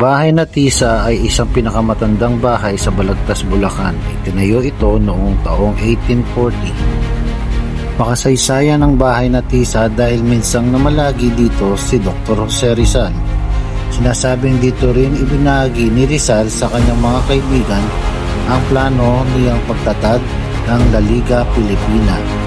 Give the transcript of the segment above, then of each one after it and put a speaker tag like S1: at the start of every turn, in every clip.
S1: Bahay na Tisa ay isang pinakamatandang bahay sa Balagtas, Bulacan. Itinayo ito noong taong 1840. Makasaysayan ang bahay na Tisa dahil minsang namalagi dito si Dr. Jose Rizal. Sinasabing dito rin ibinahagi ni Rizal sa kanyang mga kaibigan ang plano niyang pagtatag ng La Liga Pilipina.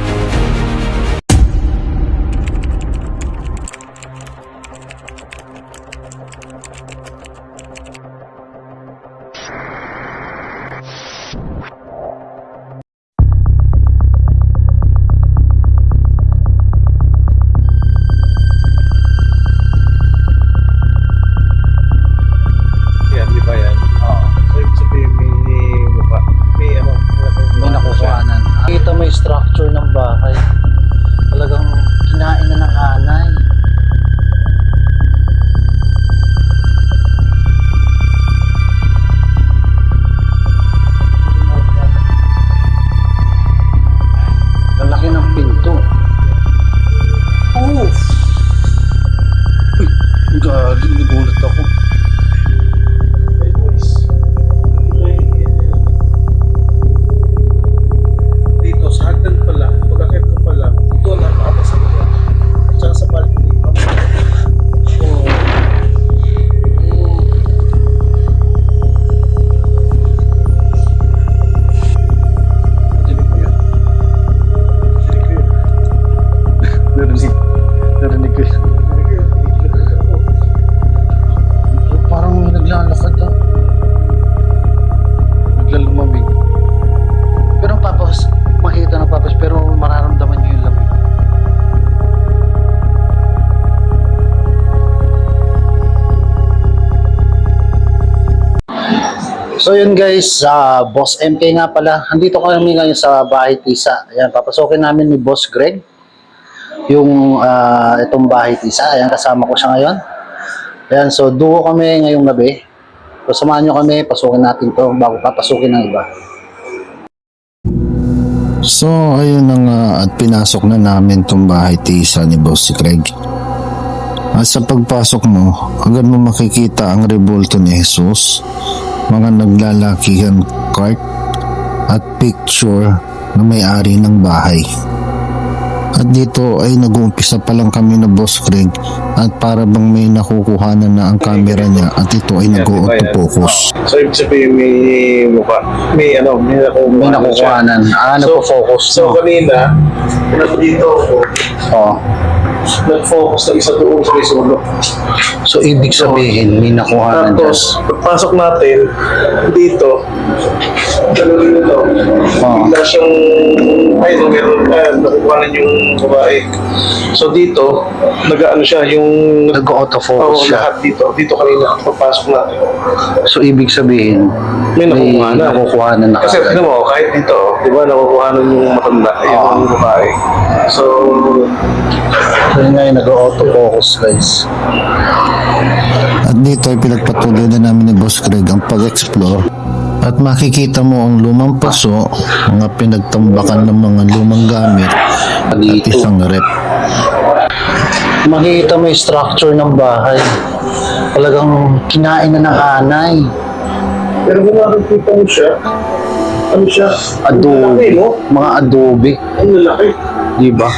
S1: May structure ng bahay. Talagang kinain na ng anay. Lalaki ng pinto. Oh! Uy! Galing, nagulat ako. Narinig ko yun. Parang may naglalakad ah. Naglalumamig. Pero ang papas, makita ng papas, pero mararamdaman nyo yung lamig. So yun guys, Boss MK nga pala. Andito kami ngayon sa Bahay Tisa. Ayan, papasokin namin ni Boss Greg yung itong Bahay Tisa. Ayan, kasama ko siya ngayon. Ayan, so duo kami ngayong gabi. So samahan nyo kami, pasukin natin to bago papasukin ng iba. So ayun na nga, at pinasok na namin itong Bahay Tisa ni Boss Greg. At sa pagpasok mo, agad mo makikita ang rebulto ni Jesus, mga naglalakihan cart at picture na may-ari ng bahay. At dito ay nag-uumpisa pa lang kami na Boss Greg at para bang may nakukuhanan na ang camera niya at ito ay nag-auto-focus.
S2: So ibig sabihin may mukha, may nakukuhanan.
S1: Nagpo-focus.
S2: So kanina, dito ako, nag-focus na isa doon sa may sulok.
S1: So ibig sabihin may nakuhanan dyan.
S2: Tapos pagpasok natin dito, bigla siyang meron nakukuhanan yung babae. So dito, nag-ano siya, yung
S1: nag-auto-focus siya.
S2: Lahat dito kanina, pagpasok natin.
S1: So ibig sabihin may nakukuhanan na
S2: kasi tignan mo, kahit dito, di ba, nakukuhanan yung matanda, yung babae. So
S1: yun nga yung nag-auto-focus guys. At dito ay pinagpatuloy na namin ni Boss Greg ang pag-explore. At makikita mo ang lumang paso, mga pinagtambakan ng mga lumang gamit at isang rep. Makikita mo yung structure ng bahay. Talagang kinain na ng anay.
S2: pero kung makikita mo siya, ano siya?
S1: Adobe. Mga adobe.
S2: Ang lalaki.
S1: Diba?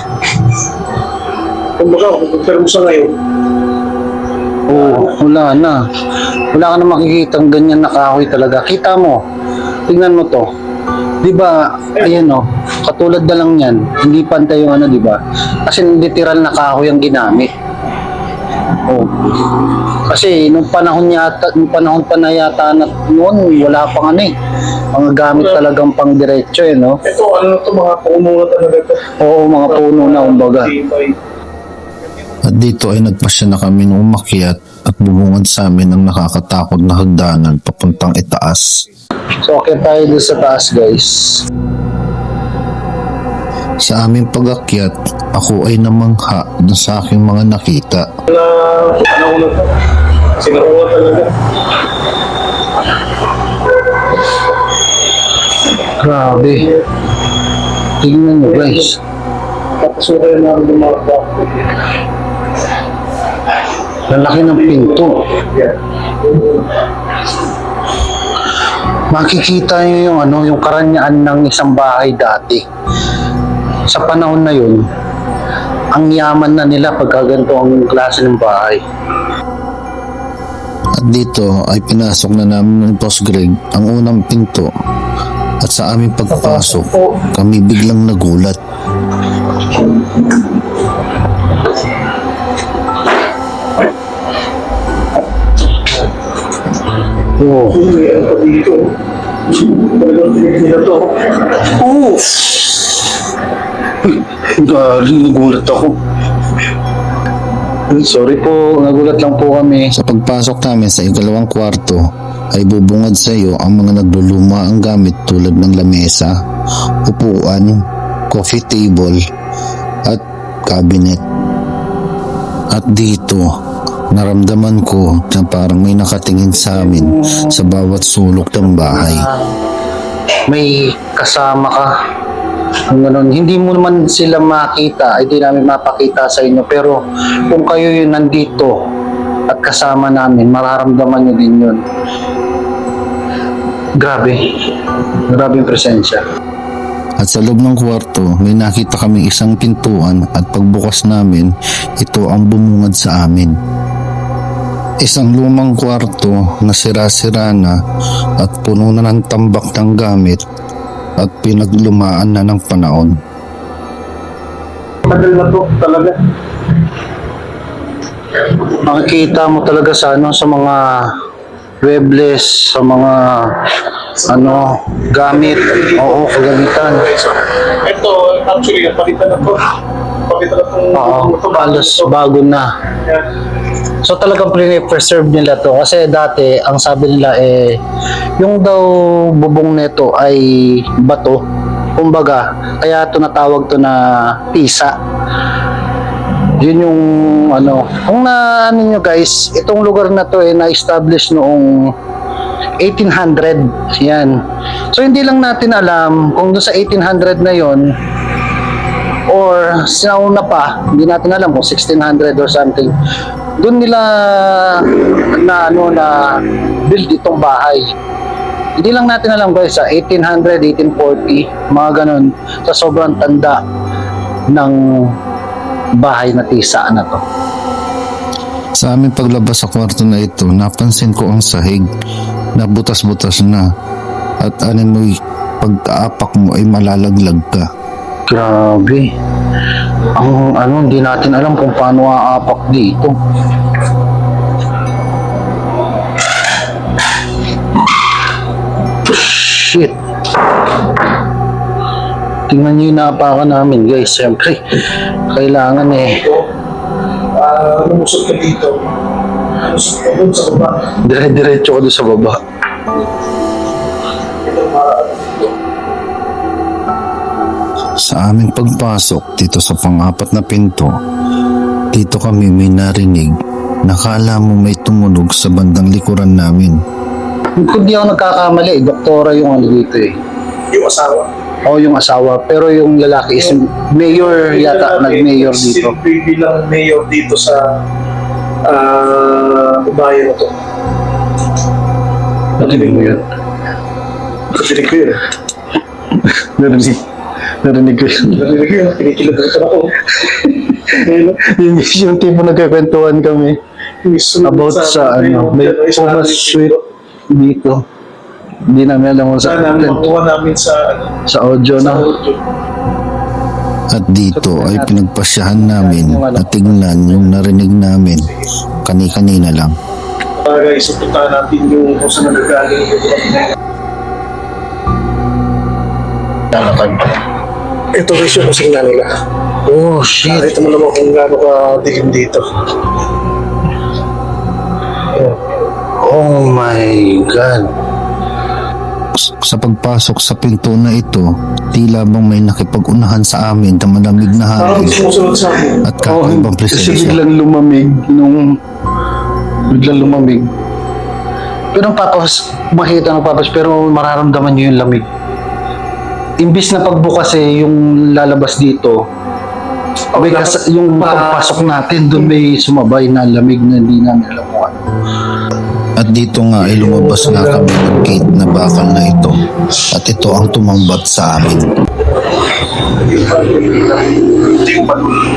S2: Kung baka, kung mo sa ngayon,
S1: wala na. Wala ka na makikita ang ganyan na kahoy talaga. Kita mo. Tingnan mo to. Diba, ayan o. Katulad na lang yan. Hindi pantay yung ano, diba? Kasi literal na kahoy ang ginamit. Kasi nung panahon pa na yata noon, wala pang ano eh. Mga gamit talagang pang diretso eh, no?
S2: ito, ano to, mga puno na talaga ito.
S1: Oo, mga puno na kumbaga. At dito ay nagpasya na kami nung umakyat at bubungad sa amin ang nakakatakot na hagdanan papuntang itaas. So akyat tayo doon sa taas guys. Sa aming pag-akyat, ako ay namangha doon sa aking mga nakita.
S2: Ano ko na to? Sinakuha talaga.
S1: Grabe. Tingnan mo guys.
S2: Tapos okay na ng mga
S1: Lalaki ng pinto.
S3: Makikita niyo yung yung karanyaan ng isang bahay dati. Sa panahon na yun, ang yaman na nila pagka ganito ang klase ng bahay.
S1: At dito ay pinasok na namin ng Boss Greg ang unang pinto. At sa aming pagpasok, kami biglang nagulat.
S3: Oh.
S2: Ano pa dito? Talagang tinig nila to.
S3: Oh! Nagulat ako. Sorry po, nagulat lang po kami.
S1: Sa pagpasok namin sa ikalawang kwarto, ay bubungad sa iyo ang mga nagluluma ang gamit tulad ng lamesa, upuan, coffee table, at cabinet. At dito, naramdaman ko na parang may nakatingin sa amin sa bawat sulok ng bahay.
S3: May kasama ka. Kung ganun, hindi mo naman sila makita, hindi namin mapakita sa inyo. Pero kung kayo yung nandito at kasama namin, mararamdaman nyo din yun. Grabe. Grabe yung presensya.
S1: At sa loob ng kwarto, may nakita kaming isang pintuan at pagbukas namin, ito ang bumungad sa amin. Isang lumang kwarto na sira-sira na at puno na ng tambak ng gamit at pinaglumaan na ng panahon.
S2: Tagal na to talaga.
S3: Makikita mo talaga sa sa mga webless, sa mga gamit, kagamitan.
S2: Ito, actually, palitan na to. Palitan na itong...
S3: Oo, halos bago na. So talagang preserve nila to kasi dati ang sabi nila yung daw bubong nito ay bato. Kumbaga, kaya to natawag to na tisa. Yun yung kung nyo guys, itong lugar na to na-establish noong 1800. Yan. So hindi lang natin alam kung doon sa 1800 na yon or sinauna pa, hindi natin alam kung 1600 or something. Doon nila na build itong bahay. Hindi lang natin alam guys, sa 1800, 1840, mga ganun, sa sobrang tanda ng bahay na tisa na to.
S1: Sa aming paglabas sa kwarto na ito, napansin ko ang sahig na butas-butas na at mo'y pagkaapak mo ay malalaglag ka.
S3: Grabe. Ang hindi natin alam kung paano aapak dito. Shit. Tingnan nyo yung naapakan namin guys. Siyempre, kailangan
S2: Lumusot ka dito. Lumusot ka dun sa baba.
S3: dire-diretso ko doon sa baba.
S1: Sa aming pagpasok dito sa pang-apat na pinto, dito kami may narinig na kala mo may tumunog sa bandang likuran namin.
S3: Kung di ako nagkakamali, doktora yung dito
S2: Yung asawa.
S3: Oo, yung asawa. Pero yung lalaki is mayor yata, nag-mayor dito.
S2: Silbi bilang mayor dito sa bayan na to.
S3: Narinig mo yun?
S2: Narinig ko yun.
S3: Narinig ko yun.
S2: Narinig ko yun. Pinikilabutan ako.
S3: yung tipo nagkakwentuhan kami about sa may Thomas Sweet dito. Hindi namin alam kung
S2: Sana makuha namin
S3: sa audio na.
S1: At dito ay pinagpasyahan namin na tignan yung narinig namin kani-kanina lang.
S2: Guys, ipuntahan natin yung kung saan nagagaling yung ito guys yung kusina nila.
S3: Oh shit.
S2: Nakita mo naman kung gaano ka dilim dito.
S3: Oh my god.
S1: Sa pagpasok sa pinto na ito, tila bang may nakipag-unahan sa amin na malamig na
S2: Parang
S1: hangin
S2: sumusunod sa akin.
S1: at kakaibang
S3: Kasi
S1: presensya.
S3: biglang lumamig. Pero makita ng papas, pero mararamdaman nyo yung lamig. Imbis na pagbukas yung lalabas dito, yung pagpasok natin, doon may sumabay na lamig na hindi namin alam kung ano.
S1: At At dito nga ay lumabas nga kami ng gate na bakal na ito. At ito ang tumambat sa amin.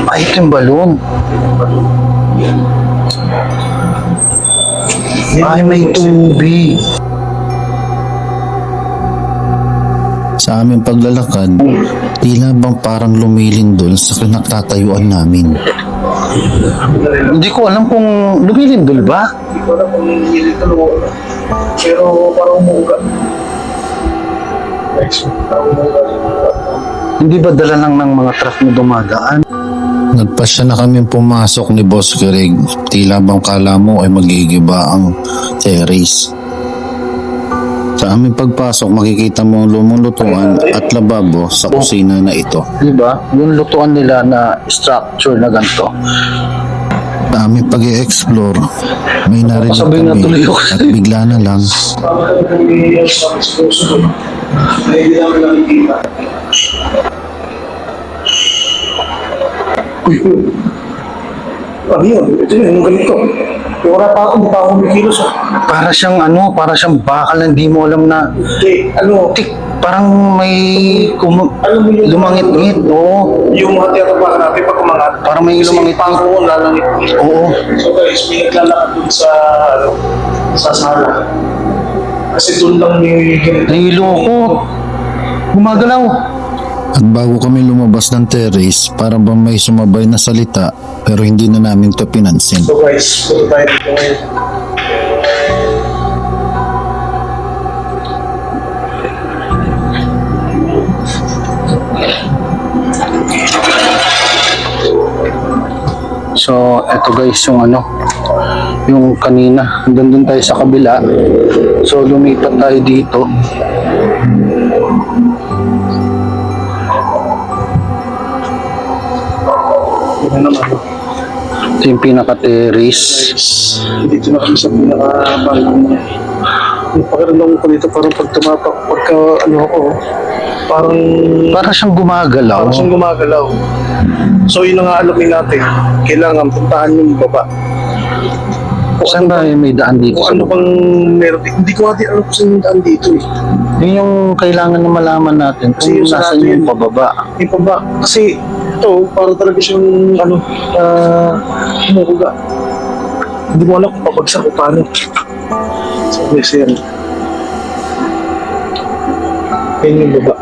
S3: Ay, ito yung balon. Ay, may tubig.
S1: Sa aming paglalakad, tila bang parang lumilindol sa kinatatayuan namin.
S3: Hindi ko alam kung lumilindol ba.
S2: Hindi ko alam kung nilito pero parang umuuga. Parang umuuga.
S3: Hindi ba dala lang ng mga truck na dumadaan?
S1: Nagpasya na kami pumasok ni Boss Greg. Tila bang kala mo ay magigiba ang terrace. Sa aming pagpasok, makikita mo ang lumang lutuan at lababo sa kusina na ito.
S3: Diba? Yung lutuan nila na structure na ganito.
S1: Sa aming pag-i-explore, may narinig
S3: Sabi na
S1: kami
S3: tuloy ako.
S1: at bigla na lang
S2: Parang kami sa susunod. Hindi namin nakikita. Uy, ano yun? Ito yun, yung ganito. Yung wala pa ako, mukha akong mikilos.
S3: Para siyang para siyang bakal na hindi mo alam na
S2: Hindi,
S3: tik, parang may
S2: alam mo yung
S3: lumangit-ngit. Oo.
S2: yung mga tiyatapakan natin pag umangat.
S3: Parang may lumangit-ngit.
S2: Pangko, lalangit.
S3: Oo.
S2: So guys, may naglalakad dun sa sala. Kasi dun lang yung ganito.
S3: Nahilo ko. Gumagalaw.
S1: at bago kami lumabas ng terrace, para bang may sumabay na salita pero hindi na namin to pinansin.
S2: So guys, punta tayo dito ngayon.
S3: So, eto guys, yung kanina, doon tayo sa kabila. So, lumipat tayo dito.
S2: Ano naman?
S3: Ito yung pinaka-terrace.
S2: Dito na kami sa pinaka-balcony niya. Yung pakiramdam ko dito parang pag tumapak, pagka ako, parang
S3: Siyang gumagalaw.
S2: parang siyang gumagalaw. So yun ang aalamin natin. Kailangan puntahan yung baba.
S3: Saan ba yung may daan dito?
S2: Kung ano bang meron dito. Hindi ko natin alam kung saan yung daan dito eh.
S3: Yun yung kailangan na malaman natin
S2: Kasi
S3: kung
S2: yung
S3: nasan
S2: sarado
S3: yung
S2: yun.
S3: pababa.
S2: Yung baba. Kasi ito, parang talaga siyang humukuga. Hindi mo alam kung papagsak o paano. So yes, yan. Yan yung baba.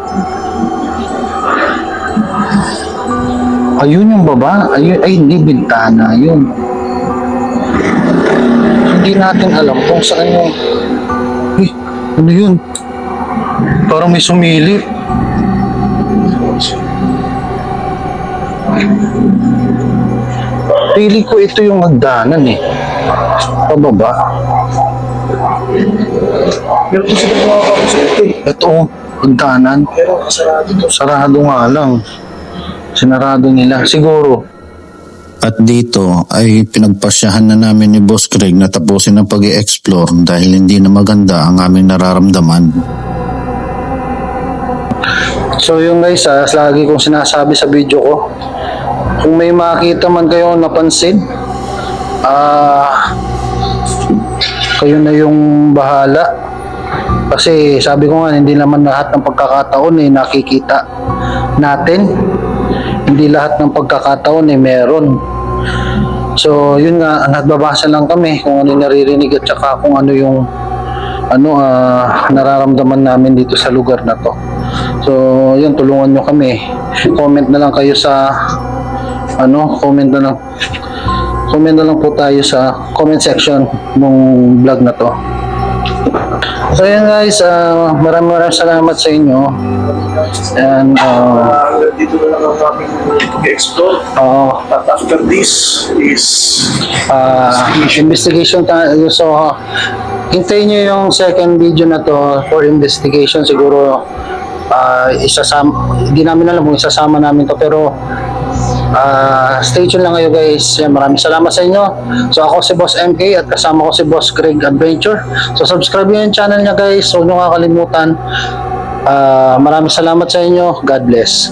S3: Ayun yung baba. Ayun, ay, hindi, bintana. Yun. Hindi natin alam kung saan yung... Eh, ano yun? Parang may sumilip. Pili ko ito yung hagdanan eh. Pababa.
S2: Meron ko sila mga kakusip eh.
S3: Ito, hagdanan.
S2: Pero kasarado to.
S3: Sarado nga lang. Sinarado nila. Siguro.
S1: At dito ay pinagpasyahan na namin ni Boss Craig na tapusin ang pag-i-explore dahil hindi na maganda ang aming nararamdaman.
S3: So yung guys, lagi kong sinasabi sa video ko, kung may makita man kayo napansin, kayo na yung bahala. Kasi sabi ko nga, hindi naman lahat ng pagkakataon nakikita natin. Hindi lahat ng pagkakataon meron. So yun nga, nagbabasa lang kami kung ano yung naririnig at saka kung ano yung nararamdaman namin dito sa lugar na to. So yun, tulungan nyo kami. Comment na lang kayo sa comment na lang po tayo sa comment section ng vlog na to. So yun guys, maraming salamat sa inyo. And
S2: Dito na lang ang aming pag-explore. At after this is
S3: investigation tayo. So hintayin nyo yung second video na to for investigation. Siguro hindi namin alam kung isasama namin to, pero stay tuned lang kayo guys. Maraming salamat sa inyo. So ako si Boss MK at kasama ko si Boss Craig Adventure. So subscribe nyo yung channel niya guys. Huwag nyo kakalimutan. Maraming salamat sa inyo. God bless.